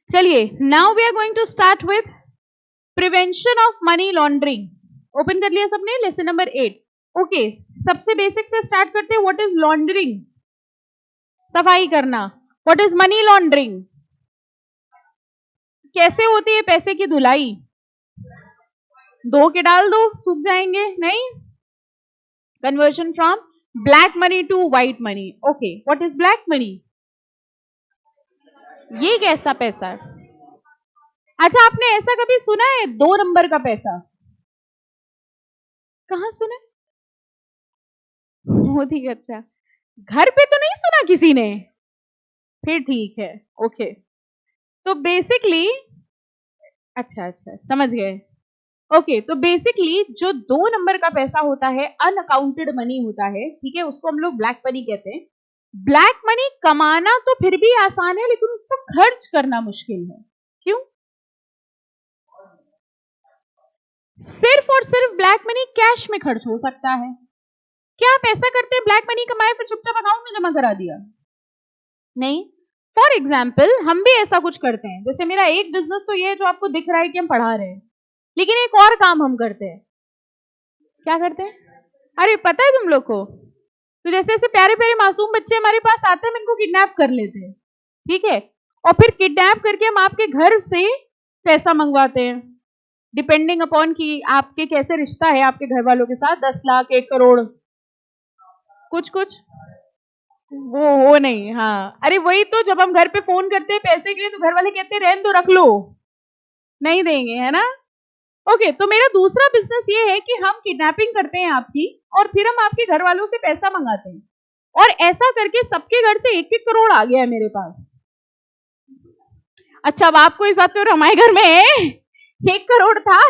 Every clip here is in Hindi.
चलिए, now we are going to start with prevention of money laundering. Open कर लिया सबने लेसन नंबर 8. ओके, सबसे बेसिक से स्टार्ट करते हैं. What is laundering? सफाई करना. What is money laundering? कैसे होती है पैसे की धुलाई? धो के डाल दो, सूख जाएंगे. नहीं, conversion from black money to white money. Okay, what is black money? ये कैसा पैसा है? अच्छा, आपने ऐसा कभी सुना है 2 नंबर का पैसा? कहाँ सुना? बहुत ही अच्छा. घर पे तो नहीं सुना किसी ने? फिर ठीक है. ओके, तो बेसिकली अच्छा समझ गए. ओके, तो बेसिकली जो 2 नंबर का पैसा होता है, अनअकाउंटेड मनी होता है, ठीक है, उसको हम लोग ब्लैक मनी कहते हैं. ब्लैक मनी कमाना तो फिर भी आसान है, लेकिन उसको खर्च करना मुश्किल है. क्यों? सिर्फ और सिर्फ ब्लैक मनी कैश में खर्च हो सकता है. क्या आप ऐसा करते हैं, ब्लैक मनी कमाए फिर चुपचाप अकाउंट में जमा करा दिया? नहीं. फॉर एग्जाम्पल, हम भी ऐसा कुछ करते हैं. जैसे मेरा एक बिजनेस तो ये है जो आपको दिख रहा है कि हम पढ़ा रहे हैं, लेकिन एक और काम हम करते हैं. क्या करते हैं? अरे पता है तुम लोग को, तो जैसे ऐसे प्यारे प्यारे मासूम बच्चे हमारे पास आते हैं, हम इनको किडनैप कर लेते हैं, ठीक है, और फिर किडनैप करके हम आपके घर से पैसा मंगवाते हैं, डिपेंडिंग अपॉन कि आपके कैसे रिश्ता है आपके घर वालों के साथ. 10 लाख, 1 करोड़, कुछ कुछ वो हो नहीं. हाँ, अरे वही तो, जब हम घर पे फोन करते हैं पैसे के लिए तो घर वाले कहते हैं रहने दो, रख लो, नहीं देंगे, है ना. ओके, तो मेरा दूसरा बिजनेस ये है कि हम किडनैपिंग करते हैं आपकी, और फिर हम आपके घर वालों से पैसा मंगाते हैं, और ऐसा करके सबके घर से 1-1 करोड़ आ गया है मेरे पास. अच्छा, अब आपको इस बात पे, हमारे घर में 1 करोड़ था,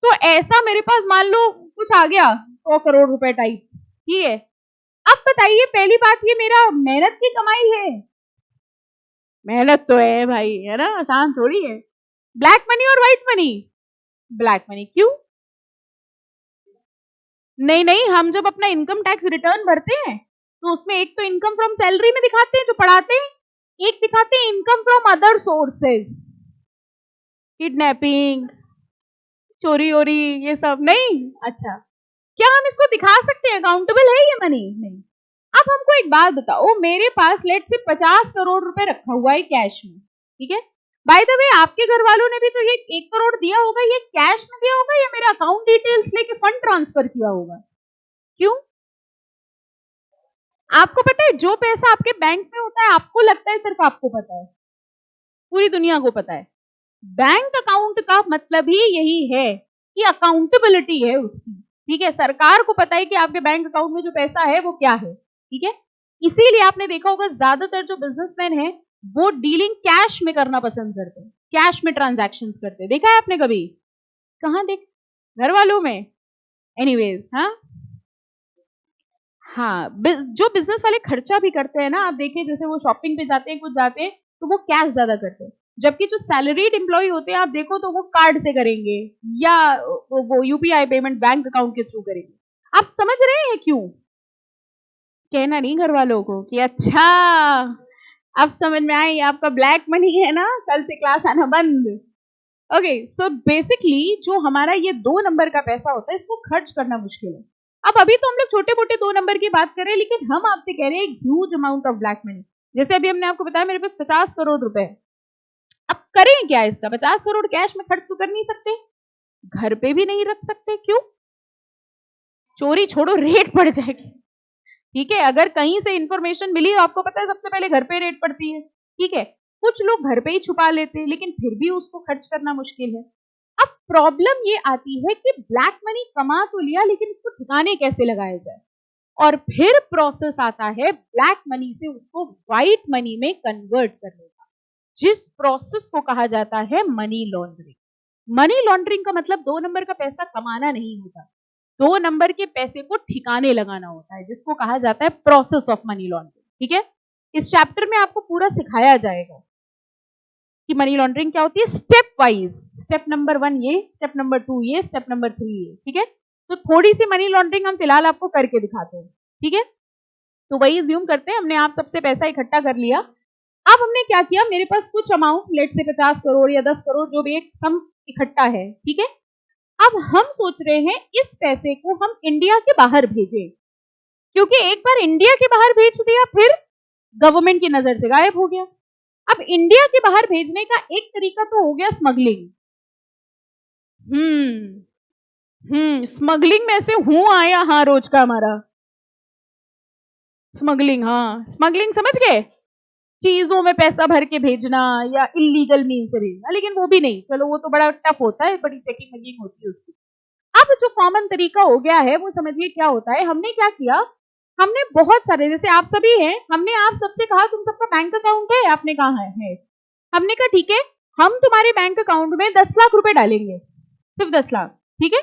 तो ऐसा मेरे पास मान लो कुछ आ गया 100 करोड़ रुपए टाइप्स, ठीक है. अब बताइए, पहली बात, ये मेरा मेहनत की कमाई है? मेहनत तो है भाई, है ना, आसान थोड़ी है. ब्लैक मनी और व्हाइट मनी? Black money. क्यों? नहीं, हम जब अपना इनकम टैक्स रिटर्न भरते हैं तो उसमें एक तो इनकम फ्रॉम सैलरी में दिखाते हैं जो पढ़ाते हैं, एक दिखाते हैं income from other sources. Kidnapping, चोरी ओरी, ये सब नहीं. अच्छा, क्या हम इसको दिखा सकते हैं? अकाउंटेबल है ये मनी? नहीं. अब हमको एक बात बताओ, मेरे पास लेट से 50 करोड़ रुपए रखा हुआ है कैश में, ठीक है. बाय द वे, आपके घर वालों ने भी जो ये 1 करोड़ दिया होगा, ये कैश में दिया होगा या मेरा अकाउंट डिटेल्स लेके फंड ट्रांसफर किया होगा? क्यों? आपको पता है, जो पैसा आपके बैंक में होता है, आपको लगता है सिर्फ आपको पता है, पूरी दुनिया को पता है. बैंक अकाउंट का मतलब ही यही है कि अकाउंटेबिलिटी है उसकी, ठीक है. सरकार को पता है कि आपके बैंक अकाउंट में जो पैसा है वो क्या है, ठीक है. इसीलिए आपने देखा होगा ज्यादातर जो बिजनेसमैन है वो डीलिंग कैश में करना पसंद करते हैं, कैश में ट्रांजैक्शंस करते हैं. देखा है आपने कभी? कहाँ देख? घर वालों में. एनीवेज, हाँ, जो बिजनेस वाले खर्चा भी करते हैं ना, आप देखिए, जैसे वो शॉपिंग पे जाते हैं, कुछ जाते हैं, तो वो कैश ज्यादा करते हैं. जबकि जो सैलरीड एम्प्लॉय होते हैं, आप देखो तो वो कार्ड से करेंगे या वो यूपीआई पेमेंट बैंक अकाउंट के थ्रू करेंगे. आप समझ रहे हैं क्यों? कहना नहीं घर वालों को कि अच्छा अब समझ में आई, आपका ब्लैक मनी है ना, कल से क्लास आना बंद. ओके, सो बेसिकली जो हमारा ये 2 नंबर का पैसा होता है, इसको खर्च करना मुश्किल है. अब अभी तो हम लोग छोटे मोटे 2 नंबर की बात कर रहे हैं, लेकिन हम आपसे कह रहे हैं huge amount of black money. जैसे अभी हमने आपको बताया मेरे पास 50 करोड़ रुपए है. अब करें क्या इसका? 50 करोड़ कैश में खर्च तो कर नहीं सकते, घर पे भी नहीं रख सकते. क्यों? चोरी छोड़ो, रेड पड़ जाएगी, ठीक है. अगर कहीं से इंफॉर्मेशन मिली, आपको पता है सबसे पहले घर पे रेड पड़ती है, ठीक है. कुछ लोग घर पे ही छुपा लेते हैं, लेकिन फिर भी उसको खर्च करना मुश्किल है. अब प्रॉब्लम ये आती है कि ब्लैक मनी कमा तो लिया, लेकिन इसको ठिकाने कैसे लगाया जाए. और फिर प्रोसेस आता है ब्लैक मनी से उसको व्हाइट मनी में कन्वर्ट करने का, जिस प्रोसेस को कहा जाता है मनी लॉन्ड्रिंग. मनी लॉन्ड्रिंग का मतलब 2 नंबर का पैसा कमाना नहीं होता, 2 नंबर के पैसे को ठिकाने लगाना होता है, जिसको कहा जाता है प्रोसेस ऑफ मनी लॉन्ड्रिंग, ठीक है. इस चैप्टर में आपको पूरा सिखाया जाएगा कि मनी लॉन्ड्रिंग क्या होती है, स्टेप वाइज. स्टेप नंबर 1 ये, स्टेप नंबर 2 ये, स्टेप नंबर 3 ये, ठीक है. तो थोड़ी सी मनी लॉन्ड्रिंग हम फिलहाल आपको करके दिखाते हैं, ठीक है. तो वही ज्यूम करते हैं, हमने आप सबसे पैसा इकट्ठा कर लिया. अब हमने क्या किया, मेरे पास कुछ अमाउंट लेट से 50 करोड़ या 10 करोड़ जो भी एक सम इकट्ठा है, ठीक है। अब हम सोच रहे हैं इस पैसे को हम इंडिया के बाहर भेजें, क्योंकि एक बार इंडिया के बाहर भेज दिया फिर गवर्नमेंट की नजर से गायब हो गया। अब इंडिया के बाहर भेजने का एक तरीका तो हो गया स्मगलिंग। स्मगलिंग में से हूं आया, हाँ रोज का हमारा स्मगलिंग, हाँ स्मगलिंग समझ गए, चीजों में पैसा भर के भेजना या इलीगल मीन से भेजना, लेकिन वो भी नहीं, चलो वो तो बड़ा टफ होता है, बड़ी चेकिंग वैकिंग होती है उसकी। अब जो कॉमन तरीका हो गया है वो समझिए क्या होता है, हमने क्या किया, हमने बहुत सारे, जैसे आप सभी हैं, हमने आप सबसे कहा तुम सबका बैंक अकाउंट है, आपने कहा है, हमने कहा ठीक है हम तुम्हारे बैंक अकाउंट में 10 लाख रुपए डालेंगे, सिर्फ 10 लाख, ठीक है।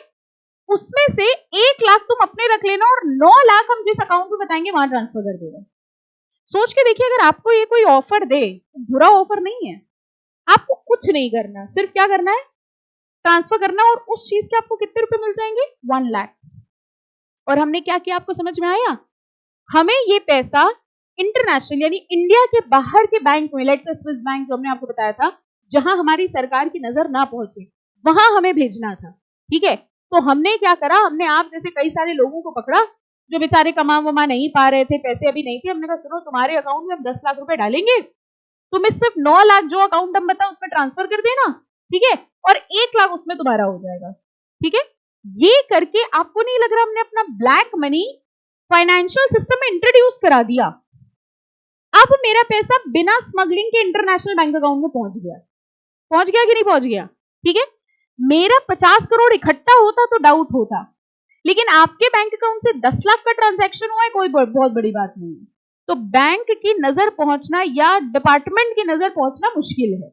उसमें से 1 लाख तुम अपने रख लेना और 9 लाख हम जिस अकाउंट में बताएंगे वहां ट्रांसफर कर देना। सोच के देखिए, अगर आपको ये कोई ऑफर दे, बुरा ऑफर नहीं है, आपको कुछ नहीं करना, सिर्फ क्या करना है, ट्रांसफर करना, और उस चीज के आपको कितने रुपए मिल जाएंगे, 1 लाख। और हमने क्या किया, आपको समझ में आया, हमें ये पैसा इंटरनेशनल यानी इंडिया के बाहर के बैंक में, लेट्स से स्विस बैंक जो हमने आपको बताया था, जहां हमारी सरकार की नजर ना पहुंचे वहां हमें भेजना था, ठीक है। तो हमने क्या करा, हमने आप जैसे कई सारे लोगों को पकड़ा जो बेचारे कमा वमा नहीं पा रहे थे, पैसे अभी नहीं थे, हमने कहा सुनो तुम्हारे अकाउंट में हम 10 लाख रुपए डालेंगे, तुम्हें सिर्फ 9 लाख जो अकाउंट हम बताओ उसमें ट्रांसफर कर देना, ठीक है, और 1 लाख उसमें तुम्हारा हो जाएगा, ठीक है। ये करके आपको नहीं लग रहा हमने अपना ब्लैक मनी फाइनेंशियल सिस्टम में इंट्रोड्यूस करा दिया। अब मेरा पैसा बिना स्मगलिंग के इंटरनेशनल बैंक अकाउंट में पहुंच गया कि नहीं पहुंच गया, ठीक है। मेरा 50 करोड़ इकट्ठा होता तो डाउट होता, लेकिन आपके बैंक अकाउंट से 10 लाख का ट्रांजैक्शन हुआ है, कोई बहुत बड़ी बात नहीं है। तो बैंक की नजर पहुंचना या डिपार्टमेंट की नजर पहुंचना मुश्किल है।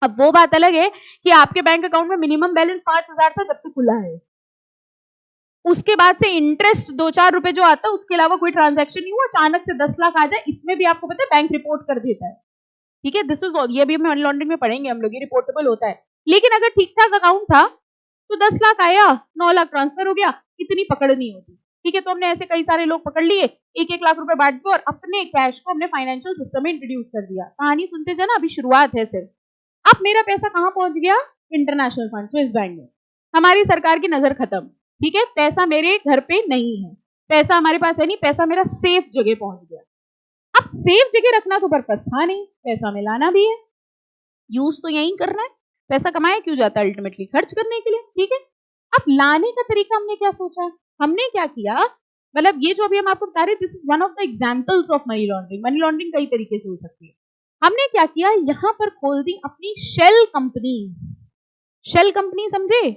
अब वो बात अलग है कि आपके बैंक अकाउंट में मिनिमम बैलेंस 5,000 था जब से खुला है, उसके बाद से इंटरेस्ट 2-4 रुपए जो आता है उसके अलावा कोई ट्रांजैक्शन नहीं हुआ, अचानक से 10 लाख आ जाए, इसमें भी आपको पता है बैंक रिपोर्ट कर देता है, ठीक है। दिस इज ऑल, ये भी हम मनी लॉन्ड्रिंग में पढ़ेंगे हम लोग, ये रिपोर्टेबल होता है। लेकिन अगर ठीक ठाक अकाउंट था तो 10 लाख आया, 9 लाख ट्रांसफर हो गया, इतनी पकड़ नहीं होती, ठीक है। तो हमने ऐसे कई सारे लोग पकड़ लिए, 1-1 लाख रुपए बांट के, और अपने कैश को हमने फाइनेंशियल सिस्टम में इंट्रोड्यूस कर दिया। कहानी सुनते जाना, अभी शुरुआत है सिर्फ। अब मेरा पैसा कहां पहुंच गया, इंटरनेशनल फंड स्विस बैंक में, हमारी सरकार की नजर खत्म, ठीक है। पैसा मेरे घर पे नहीं है, पैसा हमारे पास है नहीं, पैसा मेरा सेफ जगह पहुंच गया। अब सेफ जगह रखना तो पर्पस था नहीं, पैसा में लाना भी है, यूज तो यही करना है, पैसा कमाया क्यों जाता है, अल्टीमेटली खर्च करने के लिए, ठीक है। अब लाने का तरीका हमने क्या सोचा, हमने क्या किया, मतलब ये जो अभी हम आपको बता रहे, this is one of the examples of money laundering. Money laundering कई तरीके से हो सकती है। हमने क्या किया, यहां पर खोल दी अपनी शेल कंपनीज। शेल कंपनी समझे,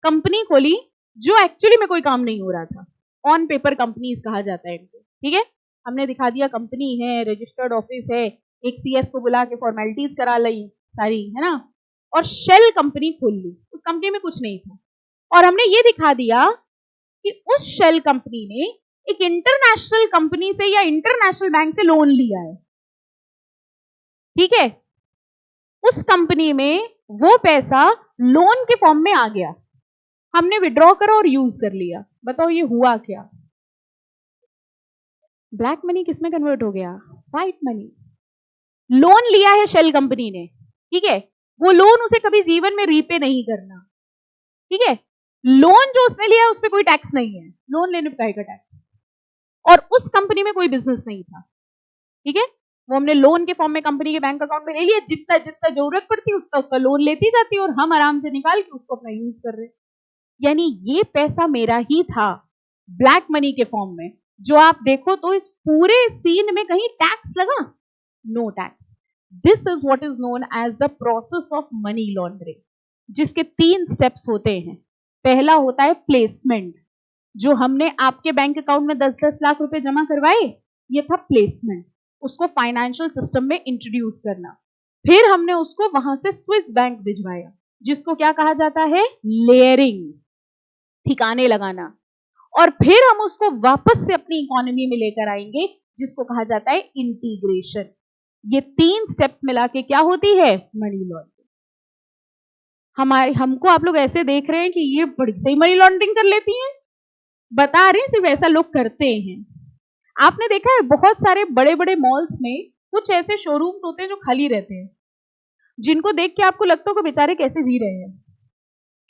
कंपनी खोली जो एक्चुअली में कोई काम नहीं हो रहा था, ऑन पेपर कंपनीज कहा जाता है इनको, ठीक है। हमने दिखा दिया कंपनी है, रजिस्टर्ड ऑफिस है, एक सीएस को बुला के फॉर्मेलिटीज करा ली सारी, है ना, और शेल कंपनी खोल ली, उस कंपनी में कुछ नहीं था। और हमने ये दिखा दिया कि उस शेल कंपनी ने एक इंटरनेशनल कंपनी से या इंटरनेशनल बैंक से लोन लिया है, ठीक है। उस कंपनी में वो पैसा लोन के फॉर्म में आ गया, हमने विड्रॉ करा और यूज कर लिया। बताओ ये हुआ क्या, ब्लैक मनी किसमें कन्वर्ट हो गया, व्हाइट मनी। लोन लिया है शेल कंपनी ने, ठीक है, वो लोन उसे कभी जीवन में रीपे नहीं करना, ठीक है। लोन जो उसने लिया उस पर कोई टैक्स नहीं है, लोन लेने पर का टैक्स, और उस कंपनी में कोई बिजनेस नहीं था, ठीक है। वो हमने लोन के फॉर्म में कंपनी के बैंक अकाउंट में ले लिया, जितना जितना जरूरत पड़ती उतना उसका लोन लेती जाती और हम आराम से निकाल के उसको अपना यूज कर रहे। यानी ये पैसा मेरा ही था ब्लैक मनी के फॉर्म में। जो आप देखो तो इस पूरे सीन में कहीं टैक्स लगा, no tax. This is what is known as the process of money laundering, जिसके 3 स्टेप्स होते हैं। पहला होता है प्लेसमेंट, जो हमने आपके बैंक अकाउंट में 10-10 लाख रुपए जमा करवाए, ये था प्लेसमेंट, उसको फाइनेंशियल सिस्टम में इंट्रोड्यूस करना। फिर हमने उसको वहां से स्विस बैंक भिजवाया, जिसको क्या कहा जाता है, लेयरिंग, ठिकाने लगाना। और फिर हम उसको वापस से अपनी इकोनॉमी में लेकर आएंगे, जिसको कहा जाता है इंटीग्रेशन। ये 3 स्टेप्स मिला के क्या होती है, मनी लॉन्ड्रिंग। हमको आप लोग ऐसे देख रहे हैं कि ये बड़ी सही मनी लॉन्ड्रिंग कर लेती हैं, बता रहे हैं सिर्फ ऐसा लोग करते हैं। आपने देखा है बहुत सारे बड़े बड़े मॉल्स में कुछ ऐसे शोरूम्स होते हैं जो खाली रहते हैं, जिनको देख के आपको लगता होगा बेचारे कैसे जी रहे हैं,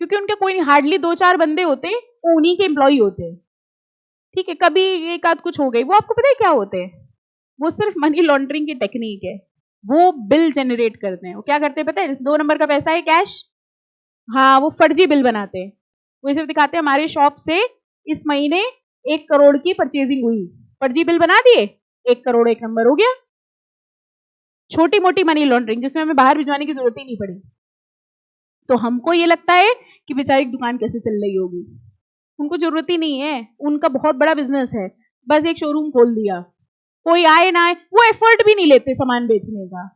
क्योंकि उनके कोई हार्डली 2-4 बंदे होते हैं, वो उन्हीं के एम्प्लॉय होते हैं। ठीक है, कभी एक आध कुछ हो गई, वो आपको पता है क्या होते हैं? वो सिर्फ मनी लॉन्ड्रिंग की टेक्निक है। वो बिल जनरेट करते हैं। वो क्या करते हैं पता है? जैसे 2 नंबर का पैसा है कैश, हाँ वो फर्जी बिल बनाते हैं। वो सिर्फ दिखाते हैं हमारे शॉप से इस महीने 1 करोड़ की परचेजिंग हुई, फर्जी बिल बना दिए, 1 करोड़ 1 नंबर हो गया। छोटी मोटी मनी लॉन्ड्रिंग जिसमें हमें बाहर भिजवाने की जरूरत ही नहीं पड़ी। तो हमको ये लगता है कि बेचारी दुकान कैसे चल रही होगी, उनको जरूरत ही नहीं है, उनका बहुत बड़ा बिजनेस है, बस एक शोरूम खोल दिया, कोई आए ना आए, वो एफर्ट भी नहीं लेते सामान बेचने का,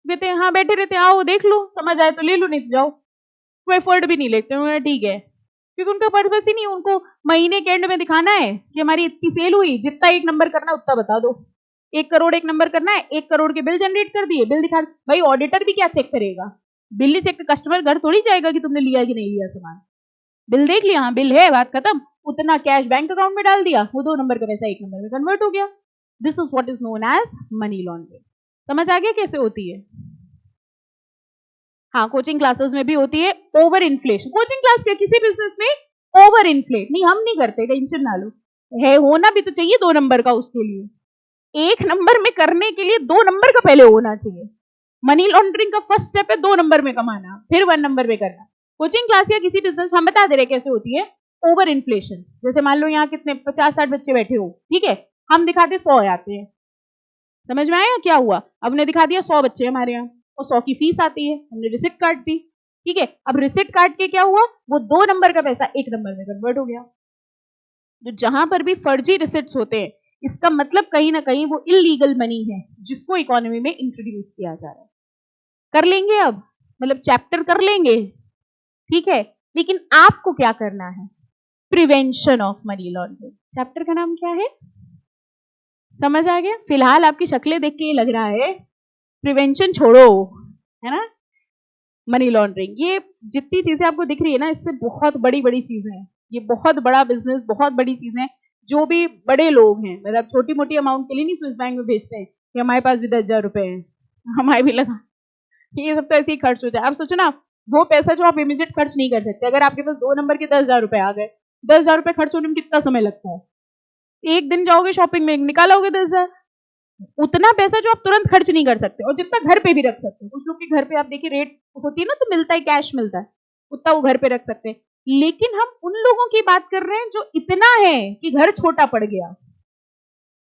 कहते हैं हाँ बैठे रहते, आओ देख लो, समझ आए तो ले लो, नहीं तो जाओ। वो एफर्ट भी नहीं लेते, उन्होंने ठीक है, क्योंकि उनका पर्पस ही नहीं, उनको महीने के एंड में दिखाना है कि हमारी इतनी सेल हुई, जितना 1 नंबर करना उतना बता दो, 1 करोड़ 1 नंबर करना है, 1 करोड़ के बिल जनरेट कर दिए, बिल दिखा। भाई ऑडिटर भी क्या चेक करेगा? बिल ही चेक, कस्टमर घर थोड़ी जाएगा कि तुमने लिया कि नहीं लिया सामान, बिल देख लिया, हाँ बिल है, बात खत्म, उतना कैश बैंक अकाउंट में डाल दिया, वो 2 नंबर का पैसा 1 नंबर में कन्वर्ट हो गया। This is what is known as money laundering. समझ आ गया कैसे होती है? हाँ, कोचिंग क्लासेस में भी होती है ओवर इन्फ्लेशन। कोचिंग क्लास के किसी बिजनेस में ओवर इन्फ्लेट नहीं, हम नहीं करते, टेंशन ना लो, है होना भी तो चाहिए 2 नंबर का, उसके लिए 1 नंबर में करने के लिए 2 नंबर का पहले होना चाहिए। मनी लॉन्ड्रिंग का फर्स्ट स्टेप है 2 नंबर में कमाना, फिर 1 नंबर में करना। कोचिंग क्लास या किसी बिजनेस हम बता दे रहे कैसे होती है ओवर इन्फ्लेशन। जैसे मान लो यहाँ कितने 50-60 बच्चे बैठे हो, ठीक है, हम दिखाते 100 आते हैं, समझ में आया क्या हुआ? अब ने दिखा दिया 100 बच्चे हमारे यहाँ और 100 की फीस आती है, हमने रिसिप्ट काट दी, ठीक है। अब रिसिप्ट काट के क्या हुआ? वो 2 नंबर का पैसा 1 नंबर में कन्वर्ट हो गया। तो जहां पर भी फर्जी रिसिप्ट्स होते हैं, इसका मतलब कहीं ना कहीं वो इलीगल मनी है जिसको इकोनॉमी में इंट्रोड्यूस किया जा रहा है। कर लेंगे अब, मतलब चैप्टर कर लेंगे, ठीक है, लेकिन आपको क्या करना है? Prevention of money laundering. Chapter का नाम क्या है? समझ आ गया? फिलहाल आपकी शक्लें देख के ये लग रहा है प्रिवेंशन छोड़ो, है ना, मनी लॉन्ड्रिंग। ये जितनी चीजें आपको दिख रही है ना, इससे बहुत बड़ी बड़ी चीजें हैं, ये बहुत बड़ा बिजनेस, बहुत बड़ी चीजें हैं। जो भी बड़े लोग हैं, मतलब छोटी मोटी अमाउंट के लिए नहीं स्विस बैंक में भेजते हैं कि हमारे पास भी 10,000 रुपए हैं, हमारे भी लगा, ये सब तो ऐसे ही खर्च हो जाए। आप सोचो ना, वो पैसा जो आप इमीडिएट खर्च नहीं कर सकते, अगर आपके पास 2 नंबर के 10,000 रुपए आ गए, 10,000 रुपए खर्च होने में कितना समय लगता है? एक दिन जाओगे शॉपिंग में, निकालोगे 10,000। उतना पैसा जो आप तुरंत खर्च नहीं कर सकते, और जितना घर पे भी रख सकते हो। कुछ लोग के घर पे आप देखिए रेट होती है ना, तो मिलता है, कैश मिलता है, उतना वो घर पे रख सकते हैं। लेकिन हम उन लोगों की बात कर रहे हैं जो इतना है कि घर छोटा पड़ गया,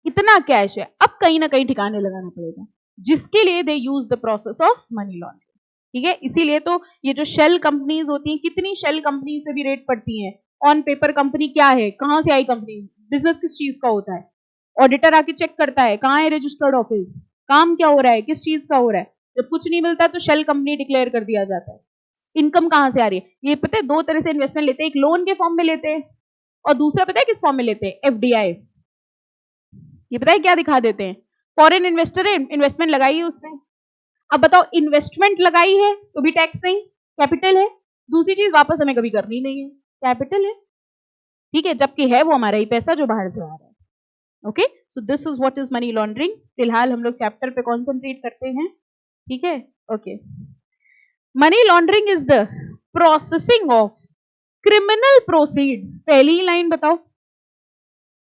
इतना कैश है, अब कहीं ना कहीं ठिकाने लगाना पड़ेगा, जिसके लिए they use the process of money laundering. ठीक है, इसीलिए तो ये जो शेल कंपनीज होती हैं, कितनी शेल कंपनी से भी रेट पड़ती हैं। ऑन पेपर कंपनी क्या है, कहां से आई कंपनी, बिजनेस किस चीज का होता है, ऑडिटर आके चेक करता है कहाँ है रजिस्टर्ड ऑफिस, काम क्या हो रहा है, किस चीज का हो रहा है। जब कुछ नहीं मिलता तो शेल कंपनी डिक्लेयर कर दिया जाता है। इनकम कहां से आ रही है? ये पता है 2 तरह से इन्वेस्टमेंट लेते हैं, एक लोन के फॉर्म में लेते हैं और दूसरा पता है किस फॉर्म में लेते हैं? एफडीआई। ये पता है क्या दिखा देते हैं? फॉरेन इन्वेस्टर है, इन्वेस्टमेंट लगाई है उसने। अब बताओ, इन्वेस्टमेंट लगाई है तो भी टैक्स नहीं, कैपिटल है, दूसरी चीज वापस हमें कभी करनी नहीं है, कैपिटल है, ठीक है, जबकि है वो हमारा ही पैसा जो बाहर से आ रहा है। Okay, so this is what is money laundering. फिलहाल हम लोग चैप्टर पे कॉन्सेंट्रेट करते हैं, ठीक है। Okay, money laundering is the processing of criminal proceeds. पहली लाइन बताओ,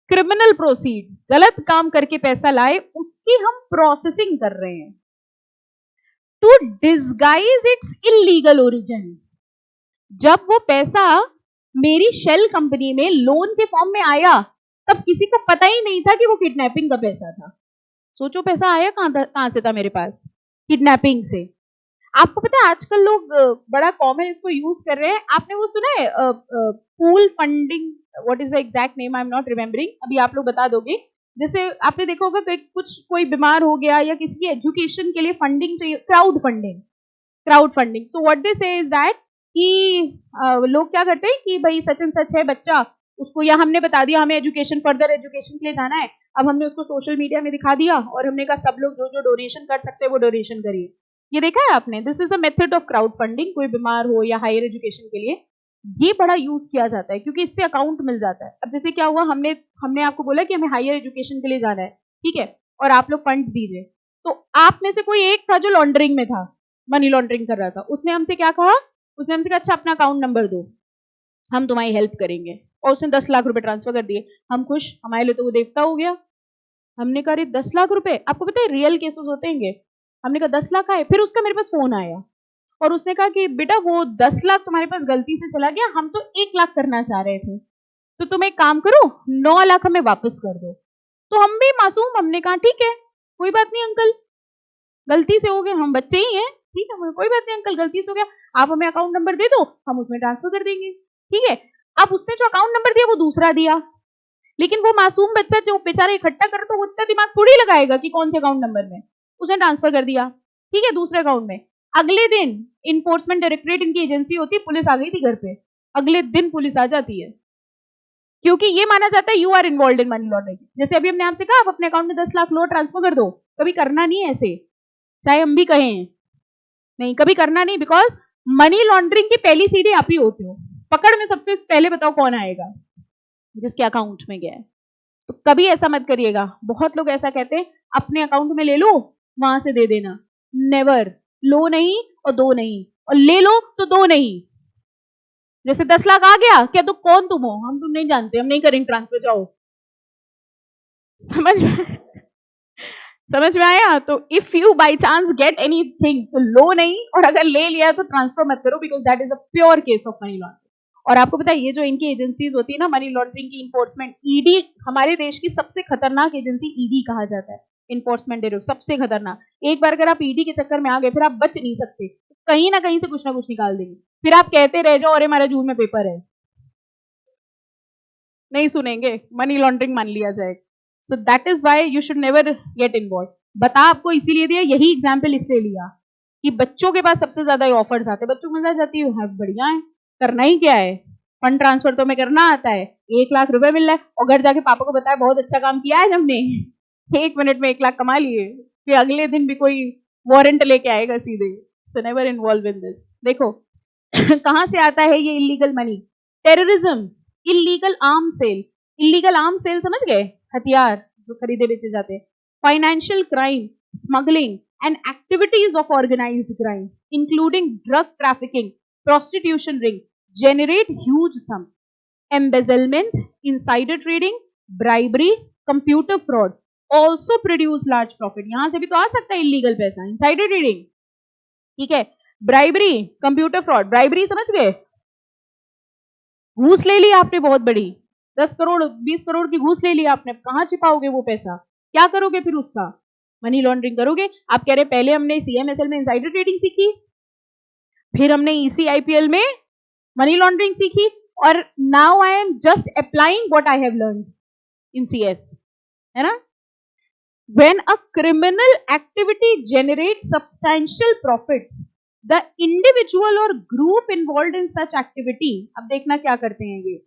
क्रिमिनल प्रोसीड्स, गलत काम करके पैसा लाए उसकी हम प्रोसेसिंग कर रहे हैं, to disguise its illegal origin. जब वो पैसा मेरी शेल कंपनी में लोन के फॉर्म में आया, तब किसी को पता ही नहीं था कि वो किडनैपिंग का पैसा था। सोचो पैसा आया कहां से था मेरे पास? किडनैपिंग से। आपको पता है आजकल लोग बड़ा कॉमन इसको यूज कर रहे हैं, आपने वो सुना है pool funding, what is the exact name, I am not remembering, अभी आप लोग बता दोगे। जैसे आपने देखा होगा कोई बीमार हो गया या किसी की एजुकेशन के लिए फंडिंग चाहिए, crowd funding, crowd funding. So what they से इज दैट कि लोग क्या करते हैं कि भाई सच एंड सच है बच्चा, उसको, या हमने बता दिया हमें एजुकेशन, फर्दर एजुकेशन के लिए जाना है, अब हमने उसको सोशल मीडिया में दिखा दिया और हमने कहा सब लोग जो जो डोनेशन कर सकते हैं वो डोनेशन करिए। ये देखा है आपने? This is a method of crowd funding. कोई बीमार हो या हायर एजुकेशन के लिए ये बड़ा यूज किया जाता है, क्योंकि इससे अकाउंट मिल जाता है। अब जैसे क्या हुआ, हमने आपको बोला कि हमें हायर एजुकेशन के लिए जाना है, ठीक है, और आप लोग फंड्स दीजिए, तो आप में से कोई एक था जो लॉन्ड्रिंग में था, मनी लॉन्ड्रिंग कर रहा था, उसने हमसे क्या कहा, उसने हमसे कहा अच्छा अपना अकाउंट नंबर दो, हम तुम्हारी हेल्प करेंगे, और उसने 10 लाख रुपए ट्रांसफर कर दिए। हम खुश, हमारे लिए तो वो देवता हो गया। हमने कहा 10 लाख रुपए, आपको पता है रियल केसेस होते हैं। हमने कहा 10 लाख आए। फिर उसका मेरे पास फोन आया और उसने कहा कि बेटा वो 10 लाख तुम्हारे पास गलती से चला गया, हम तो 1 लाख करना चाह रहे थे, तो तुम एक काम करो 9 लाख हमें वापस कर दो। तो हम भी मासूम, हमने कहा ठीक है कोई बात नहीं अंकल, गलती से हो गया, हम बच्चे ही हैं, ठीक है कोई बात नहीं अंकल, गलती से हो गया, आप हमें अकाउंट नंबर दे दो, हम उसमें ट्रांसफर कर देंगे, ठीक है। अब उसने जो अकाउंट नंबर दिया वो दूसरा दिया, लेकिन वो मासूम बच्चा जो बेचारा इकट्ठा कर, तो उतना दिमाग थोड़ी लगाएगा कि कौन से अकाउंट नंबर में, उसने ट्रांसफर कर दिया, ठीक है, दूसरे अकाउंट में। अगले दिन इन्फोर्समेंट डायरेक्टरेट इनकी एजेंसी होती, पुलिस आ गई थी घर पे, अगले दिन पुलिस आ जाती है, क्योंकि ये माना जाता है you are involve in money laundering. जैसे अभी हमने आपसे कहा आप अपने अकाउंट में 10 लाख लो ट्रांसफर कर दो, कभी करना नहीं है ऐसे, चाहे हम भी कहें, नहीं कभी करना नहीं, बिकॉज मनी लॉन्ड्रिंग की पहली सीढ़ी आप ही होते हो, पकड़ में सबसे पहले बताओ कौन आएगा, जिसके अकाउंट में गया है। तो कभी ऐसा मत करिएगा। बहुत लोग ऐसा कहते हैं अपने अकाउंट में ले लो वहां से दे देना, नेवर, लो नहीं और दो नहीं, और ले लो तो दो नहीं। जैसे 10 लाख आ गया, क्या तो कौन तुम हो, हम तुम नहीं जानते, हम नहीं करेंगे ट्रांसफर, जाओ। समझ में आया? तो if you by chance get anything तो लो नहीं, और अगर ले लिया तो ट्रांसफर मत करो, because that is a pure case of money laundering. और आपको पता है ये जो इनकी एजेंसीज होती है ना मनी लॉन्ड्रिंग की इन्फोर्समेंट, ईडी हमारे देश की सबसे खतरनाक एजेंसी ईडी कहा जाता है, इन्फोर्समेंट ब्यूरो, सबसे खतरनाक। एक बार अगर आप ईडी के चक्कर में आ गए फिर आप बच नहीं सकते, कहीं ना कहीं से कुछ ना कुछ निकाल देंगे, फिर आप कहते रह जाओ अरे हमारा जून में पेपर है, नहीं सुनेंगे, मनी लॉन्ड्रिंग मान लिया जाएगा। So that is why you should never get involve. बता आपको इसीलिए दिया, यही एग्जाम्पल इसलिए लिया कि बच्चों के पास सबसे ज्यादा ऑफर्स आते हैं, बच्चों को मजा जाती है, बढ़िया है, करना ही क्या है, फंड ट्रांसफर तो हमें करना आता है, 1 लाख रुपए मिल रहा है, और घर जाके पापा को बताया बहुत अच्छा काम किया है हमने, 1 मिनट में 1 लाख कमा लिए, फिर अगले दिन भी कोई वारंट लेके आएगा सीधे। So never involve in this. देखो कहां से आता है ये illegal money, terrorism, illegal arm sale, illegal arm sale समझ गए, हथियार जो खरीदे बेचे जाते हैं, financial crime, smuggling and activities of organised crime including drug trafficking, prostitution ring generate huge sum, embezzlement, insider trading, bribery, computer fraud also produce large profit। यहां से भी तो आ सकता है इलीगल पैसा, insider trading, ठीक है, ब्राइबरी, कंप्यूटर फ्रॉड, ब्राइबरी समझ गए, घूस ले ली आपने बहुत बड़ी, 10 करोड़ 20 करोड़ की घूस ले ली आपने, कहां छिपाओगे वो पैसा, क्या करोगे फिर उसका, मनी लॉन्ड्रिंग करोगे। आप कह रहे पहले हमने सीएमएसएल में इंसाइडर ट्रेडिंग सीखी, फिर हमने ईसीआईपीएल में मनी लॉन्ड्रिंग सीखी, और now I am just applying what I have learned in CS, है ना। When a criminal activity generates substantial profits, the individual or group involved in such activity, अब देखना क्या करते हैं ये,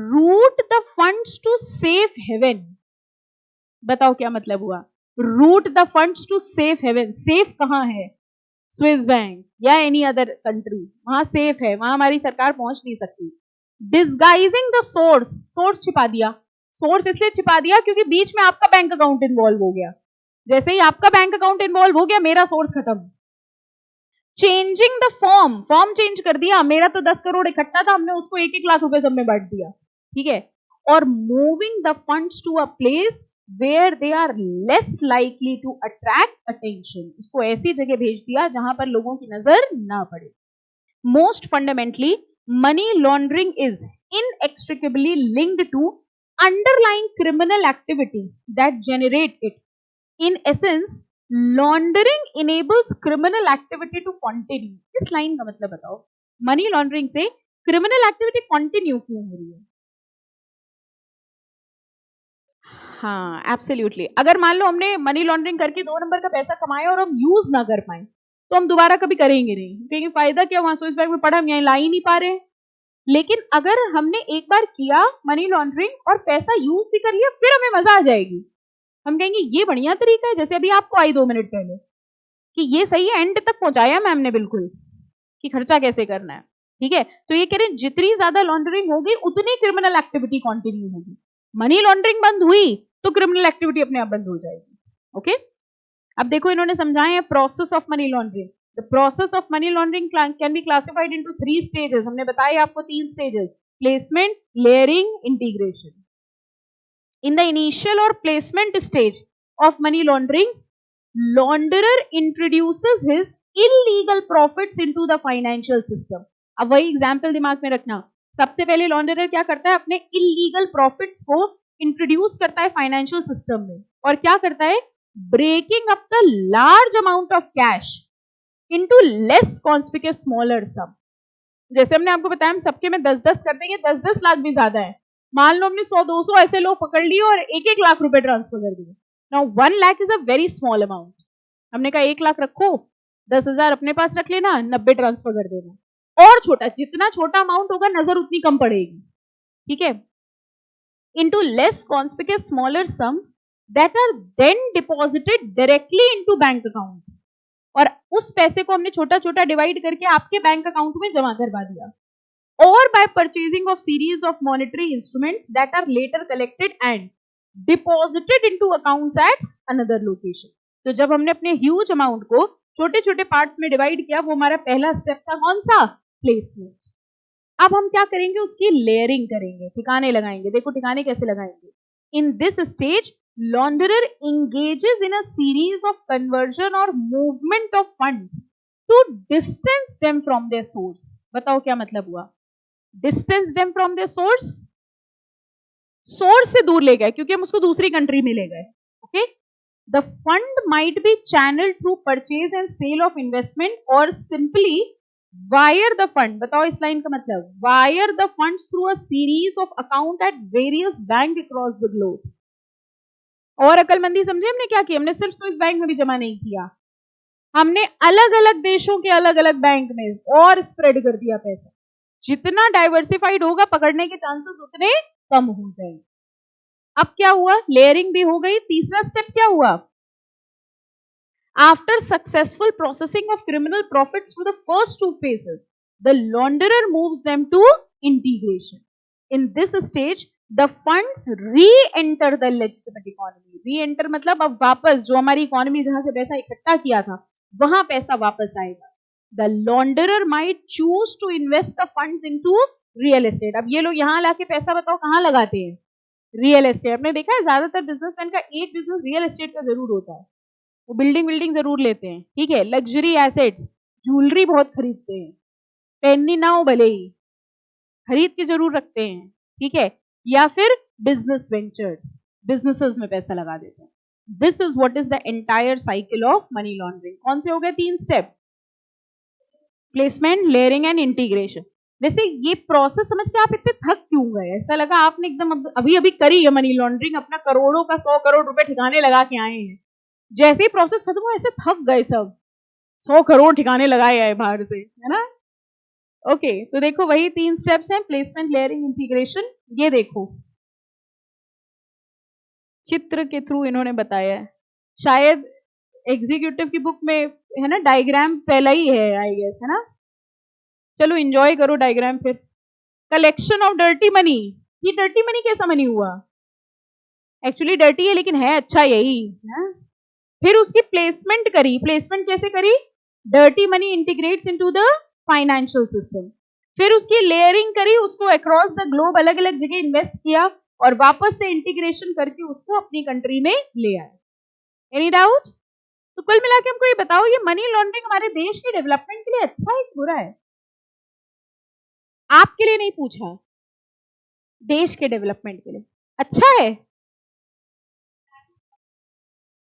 route the funds to safe haven। बताओ क्या मतलब हुआ, route the funds to safe haven। safe कहाँ है, स्विस बैंक या एनी अदर कंट्री, वहां सेफ है, वहां हमारी सरकार पहुंच नहीं सकती। डिस्गाइजिंग द सोर्स, सोर्स छिपा दिया, सोर्स इसलिए छिपा दिया क्योंकि बीच में आपका बैंक अकाउंट इन्वॉल्व हो गया, जैसे ही आपका बैंक अकाउंट इन्वॉल्व हो गया मेरा सोर्स खत्म। Changing the form, form change कर दिया, मेरा तो 10 करोड़ इकट्ठा था, हमने उसको 1-1 लाख रुपए सब में बांट दिया, ठीक है। और moving the funds to a place where they are less likely to attract attention, उसको ऐसी जगह भेज दिया जहां पर लोगों की नजर ना पड़े। Most fundamentally, money laundering is inextricably linked to underlying criminal activity that generate it. In essence, laundering enables criminal activity to continue। इस लाइन का मतलब बताओ, मनी लॉन्ड्रिंग से क्रिमिनल एक्टिविटी कंटिन्यू क्यों हो रही है। हाँ एब्सोल्युटली, अगर मान लो हमने मनी लॉन्ड्रिंग करके 2 नंबर का पैसा कमाया और हम यूज ना कर पाए तो हम दोबारा कभी करेंगे नहीं, क्योंकि फायदा क्या, वहां स्विस बैंक में पड़ा, हम यहाँ ला ही नहीं पा रहे। लेकिन अगर हमने एक बार किया मनी लॉन्ड्रिंग और पैसा यूज भी कर लिया, फिर हमें मजा आ जाएगी, हम कहेंगे ये बढ़िया तरीका है, जैसे अभी आपको आई 2 मिनट पहले कि ये सही है, एंड तक पहुंचाया मैम ने बिल्कुल कि खर्चा कैसे करना है, ठीक है। तो ये कह रहे हैं जितनी ज्यादा लॉन्ड्रिंग होगी उतनी क्रिमिनल एक्टिविटी कंटिन्यू होगी, मनी लॉन्ड्रिंग बंद हुई तो क्रिमिनल एक्टिविटी अपने आप बंद हो जाएगी, ओके। अब देखो इन्होंने समझाए हैं process of money laundering. The process of money laundering can be classified into 3 stages. हमने बताया आपको 3 stages, placement, layering, integration. In the initial or placement stage of money laundering, launderer introduces his illegal profits into the financial system. अब वही एग्जाम्पल दिमाग में रखना. सबसे पहले लॉन्डरर क्या करता है, अपने इलीगल प्रॉफिट्स को इंट्रोड्यूस करता है फाइनेंशियल सिस्टम में. और क्या करता है, breaking up the large amount of cash into less conspicuous smaller sum. जैसे हमने आपको बताया, हम सबके में 10-10 कर देंगे, 10-10 लाख भी ज्यादा है. मान लो हमने 100-200 ऐसे लोग पकड़ लिए और 1-1 लाख रुपए ट्रांसफर कर दिए. Now 1 lakh is a very small amount. हमने कहा 1 लाख रखो, 10,000 अपने पास रख लेना, 90 ट्रांसफर कर देना. और छोटा, जितना छोटा अमाउंट होगा नजर उतनी कम पड़ेगी. ठीक है. Into less conspicuous smaller sum that are then deposited directly into bank account. और उस पैसे को हमने छोटा छोटा डिवाइड करके आपके बैंक अकाउंट में जमा करवा दिया. और by purchasing of series of monetary instruments that are later collected and deposited into accounts at another location. तो जब हमने अपने ह्यूज अमाउंट को छोटे छोटे पार्ट्स में डिवाइड किया, वो हमारा पहला स्टेप था. कौन सा, प्लेसमेंट. अब हम क्या करेंगे, उसकी लेयरिंग करेंगे, ठिकाने लगाएंगे. देखो ठिकाने कैसे लगाएंगे. इन this stage launderer engages in a series of conversion or movement of funds to distance them from their source. बताओ क्या मतलब हुआ, distance them from their source. Source से दूर ले गए क्योंकि हम उसको दूसरी कंट्री में ले गए. Okay. The fund might be channel through purchase and sale of investment और सिंपली वायर द फंड. बताओ इस लाइन का मतलब, wire the funds through a series of account at various bank across the globe. और अकलमंदी समझे हमने क्या किया, हमने सिर्फ स्विस बैंक में भी जमा नहीं किया, हमने अलग अलग देशों के अलग अलग बैंक में और स्प्रेड कर दिया पैसा. जितना डाइवर्सिफाइड होगा पकड़ने के चांसेस उतने कम हो जाएंगे. अब क्या हुआ, लेयरिंग भी हो गई. तीसरा स्टेप क्या हुआ, after successful processing of criminal profits through the first 2 phases, the launderer moves them to integration. In this stage the funds re-enter the legitimate economy. Re-enter मतलब अब वापस जो हमारी इकोनॉमी जहां से पैसा इकट्ठा किया था वहां पैसा वापस आएगा. The launderer might choose to invest the funds into real estate. अब ये लोग यहाँ लाके पैसा बताओ कहाँ लगाते हैं, रियल एस्टेट. आपने देखा है ज्यादातर बिजनेसमैन का एक बिजनेस रियल एस्टेट का जरूर होता है. वो बिल्डिंग जरूर लेते हैं. ठीक है. लग्जरी एसेट्स, ज्वेलरी बहुत खरीदते हैं, पहननी ना हो भले ही, खरीद के जरूर रखते हैं. ठीक है. या फिर बिजनेस वेंचर्स, बिजनेसेस में पैसा लगा देते हैं. This is what is the entire cycle of money laundering. कौन से हो गए 3 step, placement, layering and integration. वैसे ये प्रोसेस समझ के आप इतने थक क्यों गए, ऐसा लगा आपने एकदम अभी अभी करी है मनी लॉन्ड्रिंग, अपना करोड़ों का 100 करोड़ रुपए ठिकाने लगा के आए हैं. जैसे ही प्रोसेस खत्म हुआ ऐसे थक गए सब, 100 करोड़ ठिकाने लगाए आए बाहर से, है ना. ओके. तो देखो वही 3 स्टेप्स हैं, प्लेसमेंट, लेयरिंग, इंटीग्रेशन. ये देखो चित्र के थ्रू इन्होंने बताया है. शायद एग्जीक्यूटिव की बुक में है ना, डायग्राम पहला ही है आई गेस, है ना. चलो एंजॉय करो डायग्राम. फिर कलेक्शन ऑफ डर्टी मनी. ये डर्टी मनी कैसा मनी हुआ, एक्चुअली डर्टी है लेकिन है अच्छा यही है. फिर उसकी प्लेसमेंट करी. प्लेसमेंट कैसे करी, dirty money integrates into the financial system. फिर उसकी लेयरिंग करी, उसको अक्रॉस द ग्लोब अलग अलग जगह इन्वेस्ट किया और वापस से इंटीग्रेशन करके उसको अपनी कंट्री में ले आए. Any doubt. तो कुल मिला के हमको ये बताओ, ये मनी लॉन्ड्रिंग हमारे देश के डेवलपमेंट के लिए अच्छा है कि बुरा है. आपके लिए नहीं पूछा, देश के डेवलपमेंट के लिए अच्छा है.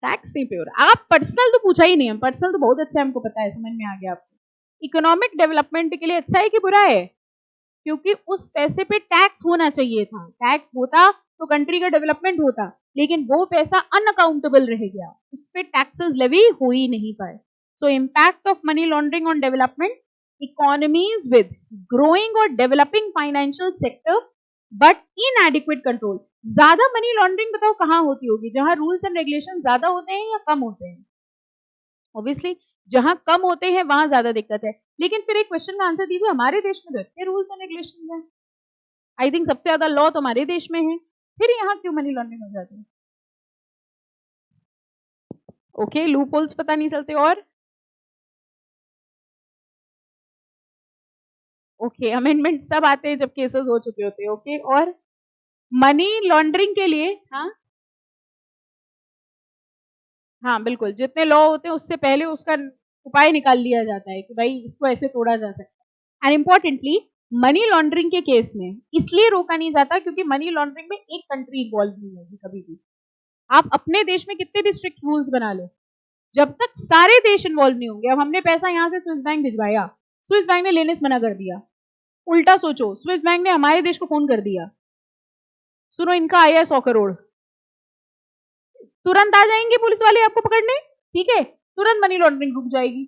टैक्स नहीं पे हो रहा. आप पर्सनल तो पूछा ही नहीं, हम पर्सनल तो बहुत अच्छा है, हमको पता है, समझ में आ गया आपको. इकोनॉमिक डेवलपमेंट के लिए अच्छा है कि बुरा है, क्योंकि उस पैसे पे टैक्स होना चाहिए था. टैक्स होता तो कंट्री का डेवलपमेंट होता, लेकिन वो पैसा अनअकाउंटेबल रह गया, उस पे टैक्सेस लेवी हो ही नहीं पाए. So impact of money laundering on development, economies with growing और developing financial sector but inadequate control. ज्यादा मनी लॉन्ड्रिंग बताओ कहाँ होती होगी, जहां रूल्स एंड रेगुलेशन ज्यादा होते हैं या कम होते हैं. ऑब्वियसली जहां कम होते हैं वहां ज्यादा दिक्कत है. लेकिन फिर एक क्वेश्चन का आंसर दीजिए, हमारे देश में तो इतने रूल्स एंड रेगुलेशन है, आई थिंक सबसे ज्यादा लॉ तो हमारे देश में है, फिर यहाँ क्यों मनी लॉन्ड्रिंग हो जाती है. ओके, लूप होल्स पता नहीं चलते। और ओके, अमेंडमेंट्स तब आते हैं जब केसेस हो चुके होते हैं। ओके, और मनी लॉन्ड्रिंग के लिए, हाँ हाँ बिल्कुल, जितने लॉ होते हैं उससे पहले उसका उपाय निकाल लिया जाता है कि भाई इसको ऐसे तोड़ा जा सकता है। एंड इम्पोर्टेंटली मनी लॉन्ड्रिंग के केस में इसलिए रोका नहीं जाता क्योंकि मनी लॉन्ड्रिंग में एक कंट्री इन्वॉल्व नहीं होगी कभी भी। आप अपने देश में कितने भी स्ट्रिक्ट रूल्स बना लो, जब तक सारे देश इन्वॉल्व नहीं होंगे। अब हमने पैसा यहाँ से स्विस बैंक भिजवाया, स्विस बैंक ने लेने से मना कर दिया। उल्टा सोचो, स्विस बैंक ने हमारे देश को फोन कर दिया, सुनो इनका आया है 100 करोड़, तुरंत आ जाएंगे पुलिस वाले आपको पकड़ने, ठीक है, तुरंत मनी लॉन्ड्रिंग रुक जाएगी।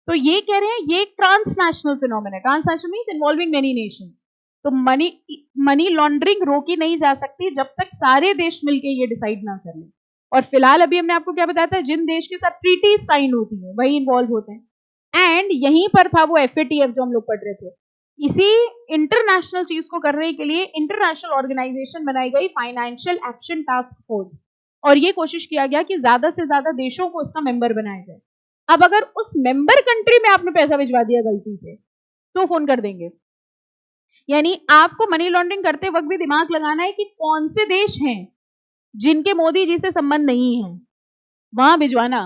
तो ये कह रहे हैं ये एक ट्रांसनेशनल फिनोमेना है। Transnational means involving many Nations. तो मनी लॉन्ड्रिंग रोकी नहीं जा सकती जब तक सारे देश मिलके ये डिसाइड ना कर ले। और फिलहाल अभी हमने आपको क्या बताया था, जिन देश के साथ ट्रीटी साइन होती है वही इन्वॉल्व होते हैं। एंड यहीं पर था वो FATF जो हम लोग पढ़ रहे थे। इसी इंटरनेशनल चीज को करने के लिए इंटरनेशनल ऑर्गेनाइजेशन बनाई गई, फाइनेंशियल एक्शन टास्क फोर्स, और ये कोशिश किया गया कि ज्यादा से ज्यादा देशों को इसका मेंबर बनाया जाए। अब अगर उस मेंबर कंट्री में आपने पैसा भिजवा दिया गलती से तो फोन कर देंगे। यानी आपको मनी लॉन्ड्रिंग करते वक्त भी दिमाग लगाना है कि कौन से देश हैं जिनके मोदी जी से संबंध नहीं है, वहां भिजवाना,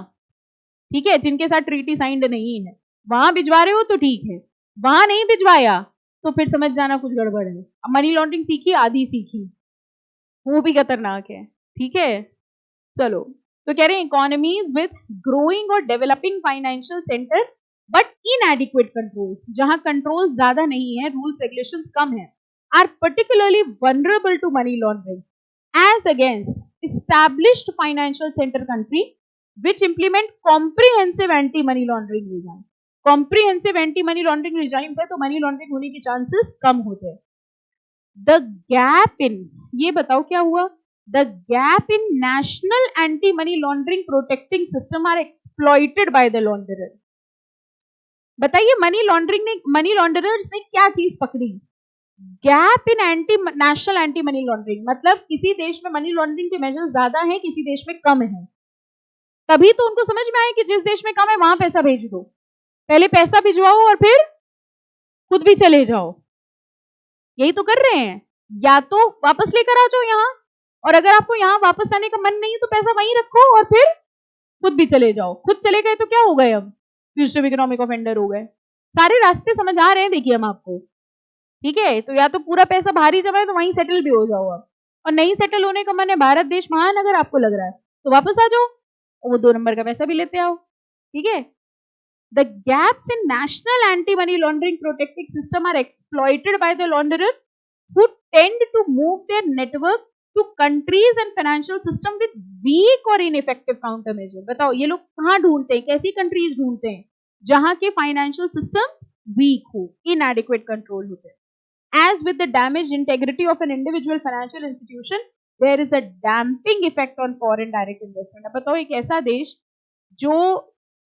ठीक है, जिनके साथ ट्रीटी साइंड नहीं है वहां भिजवा रहे हो तो ठीक है, वहां नहीं भिजवाया तो फिर समझ जाना कुछ गड़बड़ है। अब मनी लॉन्ड्रिंग सीखी, आधी सीखी, वो भी खतरनाक है, ठीक है। चलो, तो कह रहे हैं इकोनॉमीज विद ग्रोइंग और developing financial centre but inadequate control, जहां कंट्रोल ज्यादा नहीं है, रूल्स रेगुलेशंस कम है, are particularly vulnerable to money laundering as against established financial center country which implement comprehensive anti money laundering regime। comprehensive anti money laundering regimes है तो मनी लॉन्ड्रिंग होने के चांसेस कम होते हैं। द गैप इन, ये बताओ क्या हुआ, the gap in national anti money laundering protecting system are exploited by the launderer। बताइए मनी लॉन्डरर्स ने क्या चीज पकड़ी, gap in national anti money laundering, मतलब किसी देश में मनी लॉन्ड्रिंग के मेजर्स ज्यादा हैं, किसी देश में कम है, तभी तो उनको समझ में आए कि जिस देश में कम है वहां पैसा भेज दो, पहले पैसा भिजवाओ और फिर खुद भी चले जाओ। यही तो कर रहे हैं, या तो वापस लेकर आ जाओ यहाँ, और अगर आपको यहाँ वापस आने का मन नहीं है तो पैसा वहीं रखो और फिर खुद भी चले जाओ। खुद चले गए तो क्या हो गए, अब फ्यूजिटिव इकोनॉमिक ऑफेंडर हो गए। सारे रास्ते समझ आ रहे हैं, देखिए हम आपको, ठीक है। तो या तो पूरा पैसा बाहर ही जमा है तो वहीं सेटल भी हो जाओ आप, और नहीं सेटल होने का मन है, भारत देश महान अगर आपको लग रहा है तो वापस आ जाओ, वो 2 नंबर का पैसा भी लेते आओ, ठीक है। The gaps in national anti-money laundering protecting system are exploited by the launderer who tend to move their network to countries and financial system with weak or ineffective countermeasure। बताओ ये लोग कहाँ ढूंढते हैं, कैसी कंट्रीज ढूंढते हैं जहां के फाइनेंशियल सिस्टम्स वीक हो, inadequate कंट्रोल होते हैं। As with the damaged integrity of an individual financial institution, there is a damping effect on foreign direct investment। अब बताओ एक ऐसा देश जो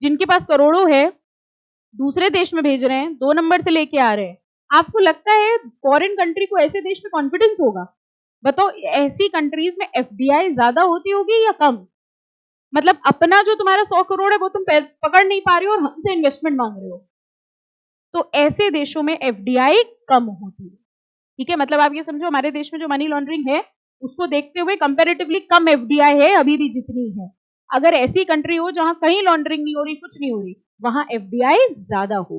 जिनके पास करोड़ों है, दूसरे देश में भेज रहे हैं, 2 नंबर से लेके आ रहे हैं, आपको लगता है फॉरेन कंट्री को ऐसे देश में कॉन्फिडेंस होगा? बताओ ऐसी कंट्रीज में FDI ज्यादा होती होगी या कम? मतलब अपना जो तुम्हारा 100 करोड़ है वो तुम पकड़ नहीं पा रहे हो और हमसे इन्वेस्टमेंट मांग रहे हो, तो ऐसे देशों में FDI कम होती है, ठीक है। मतलब आप ये समझो हमारे देश में जो मनी लॉन्ड्रिंग है उसको देखते हुए कंपैरेटिवली कम FDI है अभी भी जितनी है। अगर ऐसी कंट्री हो जहां कहीं लॉन्ड्रिंग नहीं हो रही, कुछ नहीं हो रही, वहां FDI ज्यादा हो,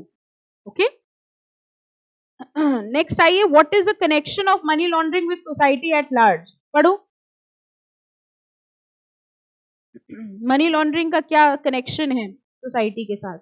ओके। नेक्स्ट आइए, what is the connection of money laundering with society at large, पढ़ो। मनी लॉन्ड्रिंग का क्या कनेक्शन है सोसाइटी के साथ?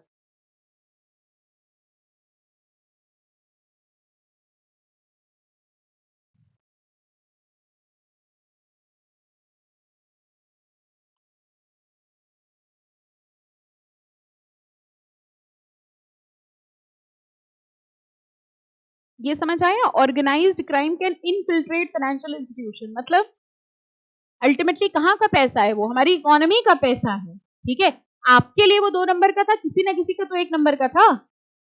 ये समझ आया, organised crime can infiltrate financial institution, मतलब अल्टीमेटली कहाँ का पैसा है, वो हमारी इकोनॉमी का पैसा है, ठीक है। आपके लिए वो 2 नंबर का था, किसी ना किसी का तो 1 नंबर का था।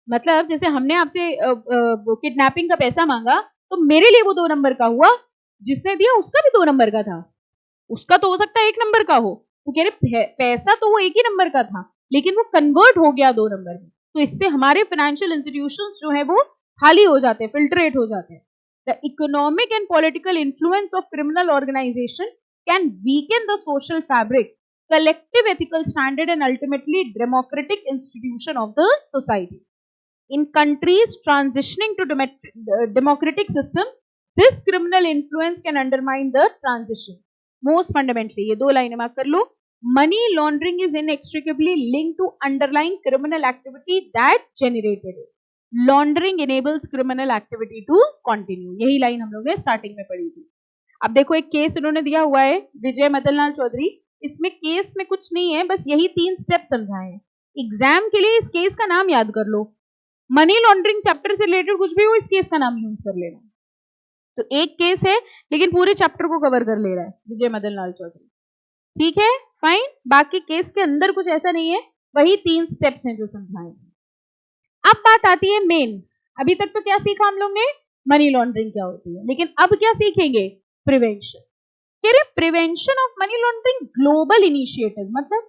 मतलब जैसे हमने आपसे किडनैपिंग का पैसा मांगा तो मेरे लिए वो 2 नंबर का हुआ, जिसने दिया उसका भी 2 नंबर का था, उसका तो हो सकता है 1 नंबर का हो, तो कह रहे पैसा तो वो एक ही नंबर का था, लेकिन वो कन्वर्ट हो गया 2 नंबर में, तो इससे हमारे फाइनेंशियल इंस्टीट्यूशंस जो है वो खाली हो जाते हैं, फिल्ट्रेट हो जाते हैं. The economic and political influence of criminal organisation can weaken the social fabric, collective ethical standard and ultimately democratic institution of the society. In countries transitioning to democratic system, this criminal influence can undermine the transition. Most fundamentally, ये 2 लाइनें मार्क कर लो. Money laundering is inextricably linked to underlying criminal activity that generated it. Laundering enables criminal activity to continue. यही लाइन हम लोगों ने स्टार्टिंग में पढ़ी थी. अब देखो एक केस इन्होंने दिया हुआ है, विजय मदनलाल चौधरी. इसमें केस में कुछ नहीं है, बस यही 3 स्टेप समझाए हैं. एग्जाम के लिए इस केस का नाम याद कर लो. मनी लॉन्ड्रिंग चैप्टर से रिलेटेड कुछ भी हो, इस केस का नाम यूज कर लेना. तो एक केस है लेकिन पूरे चैप्टर को कवर कर ले रहा है विजय मदनलाल चौधरी. ठीक है, फाइन. बाकी केस के अंदर कुछ ऐसा नहीं है, वही 3 स्टेप्स हैं जो समझाए. अब बात आती है मेन. अभी तक तो क्या सीखा हम लोग ने, मनी लॉन्ड्रिंग क्या होती है, लेकिन अब क्या सीखेंगे, prevention. Prevention of money laundering global initiative, मतलब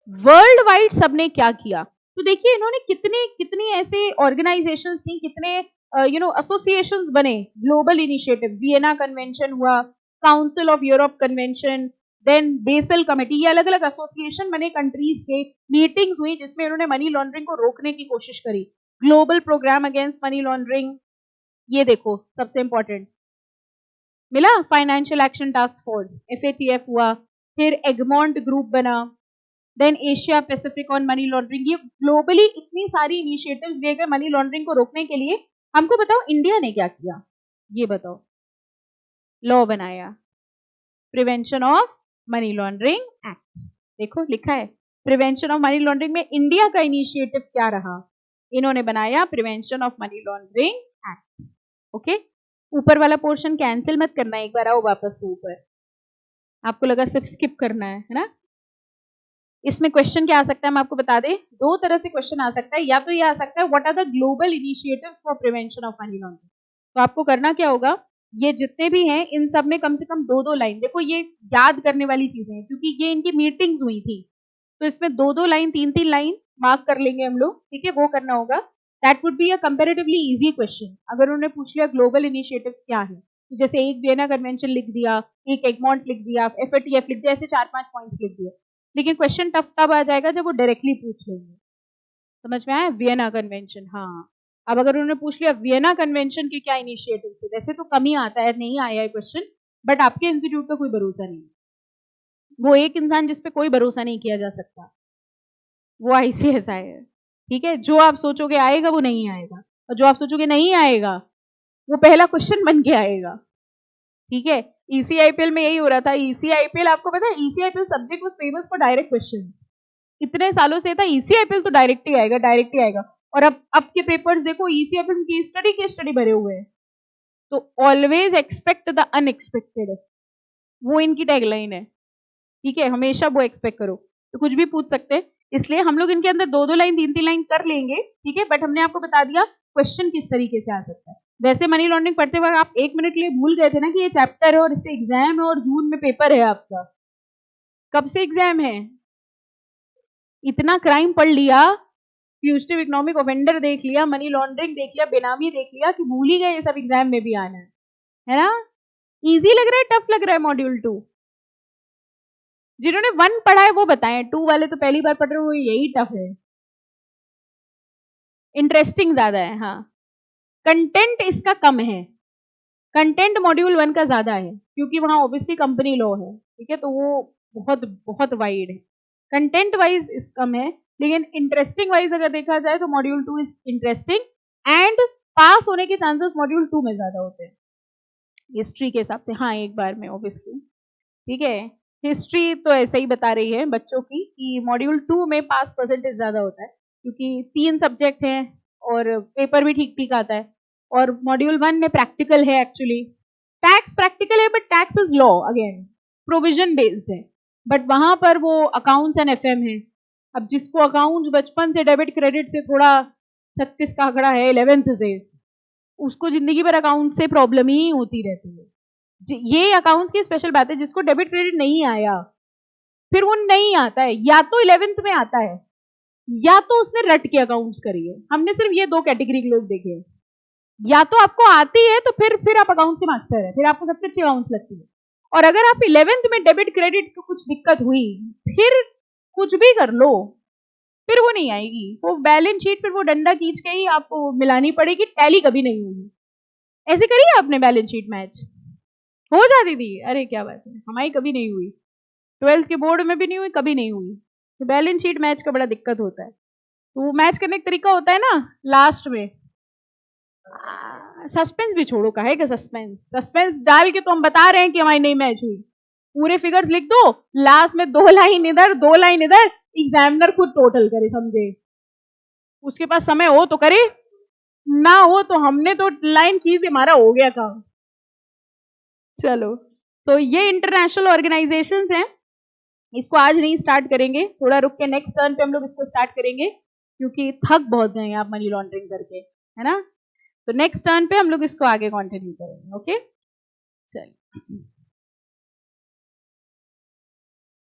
वर्ल्ड वाइड सबने क्या किया. तो देखिए इन्होंने कितनी ऐसे ऑर्गेनाइजेशंस थी, कितने एसोसिएशंस बने. ग्लोबल इनिशिएटिव, वियना कन्वेंशन हुआ, council of Europe convention, then Basel committee, ये अलग अलग एसोसिएशन बने कंट्रीज के. मीटिंग्स हुई जिसमें इन्होंने मनी लॉन्ड्रिंग को रोकने की कोशिश करी. Global programme against money laundering, ये देखो सबसे इंपॉर्टेंट मिला, financial action task force FATF हुआ. फिर एगमॉन्ट ग्रुप बना, then Asia Pacific on money laundering. ये ग्लोबली इतनी सारी इनिशिएटिव्स लिए गए मनी लॉन्ड्रिंग को रोकने के लिए. हमको बताओ इंडिया ने क्या किया, ये बताओ. लॉ बनाया, prevention of money laundering act. देखो लिखा है प्रिवेंशन ऑफ मनी लॉन्ड्रिंग में इंडिया का इनिशिएटिव क्या रहा. इन्होंने बनाया prevention of money laundering act. Okay, ऊपर वाला पोर्शन कैंसिल मत करना, एक बार आओ वापस से ऊपर. आपको लगा सिर्फ स्किप करना है ना. इसमें क्वेश्चन क्या आ सकता है, मैं आपको बता दें. 2 तरह से क्वेश्चन आ सकता है. या तो ये आ सकता है what are the global initiatives for prevention of money laundering. तो आपको करना क्या होगा, ये जितने भी हैं इन सब में कम से कम 2-2 लाइन. देखो ये याद करने वाली चीजें हैं क्योंकि ये इनकी मीटिंग्स हुई थी, तो इसमें 2-2 लाइन 3-3 लाइन मार्क कर लेंगे हम लोग. ठीक है, वो करना होगा. That would be a comparatively easy question. अगर उन्होंने पूछ लिया ग्लोबल इनिशिएटिव्स क्या है, तो जैसे एक वियना कन्वेंशन लिख दिया, एक एगमॉन्ट लिख दिया, FATF लिख दिया, ऐसे 4-5 पॉइंट्स लिख दिए. लेकिन क्वेश्चन टफ तब आ जाएगा जब वो डायरेक्टली पूछ लेंगे. समझ में आया, वियना कन्वेंशन. हाँ, अब अगर उन्होंने पूछ लिया वियना कन्वेंशन के क्या इनिशिएटिव्स थे, वैसे तो कम ही आता है, नहीं आया है क्वेश्चन, बट आपके इंस्टीट्यूट का कोई भरोसा नहीं. वो एक इंसान जिसपे कोई भरोसा नहीं किया जा सकता, वो ICSI है. ठीक है, जो आप सोचोगे आएगा वो नहीं आएगा, और जो आप सोचोगे नहीं आएगा वो पहला क्वेश्चन बन के आएगा. ठीक है, ECIPL में यही हो रहा था. ECIPL आपको पता है, ECIPL subject was famous for direct questions. इतने सालों से था ECIPL तो डायरेक्ट ही आएगा, डायरेक्ट ही आएगा. और अब के पेपर्स देखो, ECIPL की स्टडी भरे हुए हैं. तो ऑलवेज एक्सपेक्ट द अनएक्सपेक्टेड, वो इनकी टैगलाइन है. ठीक है, हमेशा वो एक्सपेक्ट करो, तो कुछ भी पूछ सकते हैं. इसलिए हम लोग इनके अंदर 2-2 लाइन 3-3 लाइन कर लेंगे. ठीक है, बट हमने आपको बता दिया क्वेश्चन किस तरीके से आ सकता है. वैसे मनी लॉन्ड्रिंग पढ़ते वक्त आप 1 मिनट के लिए भूल गए थे ना कि ये चैप्टर है और इससे एग्जाम है और जून में पेपर है आपका. कब से एग्जाम है, इतना क्राइम पढ़ लिया, फ्यूजिटिव इकोनॉमिक ऑफेंडर देख लिया, मनी लॉन्ड्रिंग देख लिया, बेनामी देख लिया, कि भूल ही गए ये सब एग्जाम में भी आना है ना. इजी लग रहा है, टफ लग रहा है मॉड्यूल 2? जिन्होंने 1 पढ़ा है वो बताएं. 2 वाले तो पहली बार पढ़ रहे हो, यही टफ है. इंटरेस्टिंग ज्यादा है. हाँ, कंटेंट इसका कम है. कंटेंट मॉड्यूल 1 का ज्यादा है क्योंकि वहां ऑब्वियसली कंपनी लॉ है. ठीक है, तो वो बहुत बहुत वाइड है. कंटेंट वाइज इस कम है, लेकिन इंटरेस्टिंग वाइज अगर देखा जाए तो मॉड्यूल 2 इज इंटरेस्टिंग, एंड पास होने के चांसेस मॉड्यूल 2 में ज्यादा होते हैं हिस्ट्री के हिसाब से. हाँ, एक बार में ऑब्वियसली. ठीक है, हिस्ट्री तो ऐसे ही बता रही है बच्चों की कि मॉड्यूल 2 में पास परसेंटेज ज्यादा होता है क्योंकि 3 सब्जेक्ट हैं और पेपर भी ठीक ठीक आता है. और मॉड्यूल 1 में प्रैक्टिकल है. एक्चुअली टैक्स प्रैक्टिकल है, but tax is law, again provision based है, बट वहां पर वो अकाउंट्स एंड FM है. अब जिसको अकाउंट्स बचपन से डेबिट क्रेडिट से थोड़ा 36 का आंकड़ा है 11th से, उसको जिंदगी भर अकाउंट से प्रॉब्लम ही होती रहती है. ये अकाउंट्स की स्पेशल बात है. जिसको डेबिट क्रेडिट नहीं आया फिर वो नहीं आता है, या तो 11th में आता है या तो उसने रट के अकाउंट्स करी है। हमने सिर्फ ये 2 कैटेगरी के लोग देखे हैं। या तो आपको आती है तो फिर आप अकाउंट्स के मास्टर है, फिर आपको सबसे अच्छी अकाउंट्स लगती है। और अगर आप 11th में डेबिट क्रेडिट को कुछ दिक्कत हुई, फिर कुछ भी कर लो, फिर वो नहीं आएगी। वो बैलेंस शीट फिर वो डंडा खींच के ही आपको मिलानी पड़ेगी, टैली कभी नहीं होगी। ऐसे करिए आपने बैलेंस शीट मैच, हो जाती थी। अरे क्या बात है, हमारी कभी नहीं हुई, 12th के बोर्ड में भी नहीं हुई, कभी नहीं हुई। तो बैलेंस शीट मैच का बड़ा दिक्कत होता है। तो वो मैच करने का तरीका होता है ना, लास्ट में सस्पेंस भी छोड़ो, काहे का सस्पेंस, सस्पेंस डाल के तो हम बता रहे हैं कि हमारी नहीं मैच हुई। पूरे फिगर्स लिख दो, लास्ट में 2 लाइन इधर 2 लाइन इधर, एग्जामिनर खुद टोटल करे, समझे। उसके पास समय हो तो करे, ना हो तो हमने तो लाइन खींच दी, हमारा हो गया काम। चलो, तो ये इंटरनेशनल ऑर्गेनाइजेशंस हैं, इसको आज नहीं स्टार्ट करेंगे, थोड़ा रुक के नेक्स्ट टर्न पे हम लोग इसको स्टार्ट करेंगे, क्योंकि थक बहुत गए आप मनी लॉन्ड्रिंग करके, है ना। तो नेक्स्ट टर्न पे हम लोग इसको आगे कंटिन्यू करेंगे। ओके, चलिए।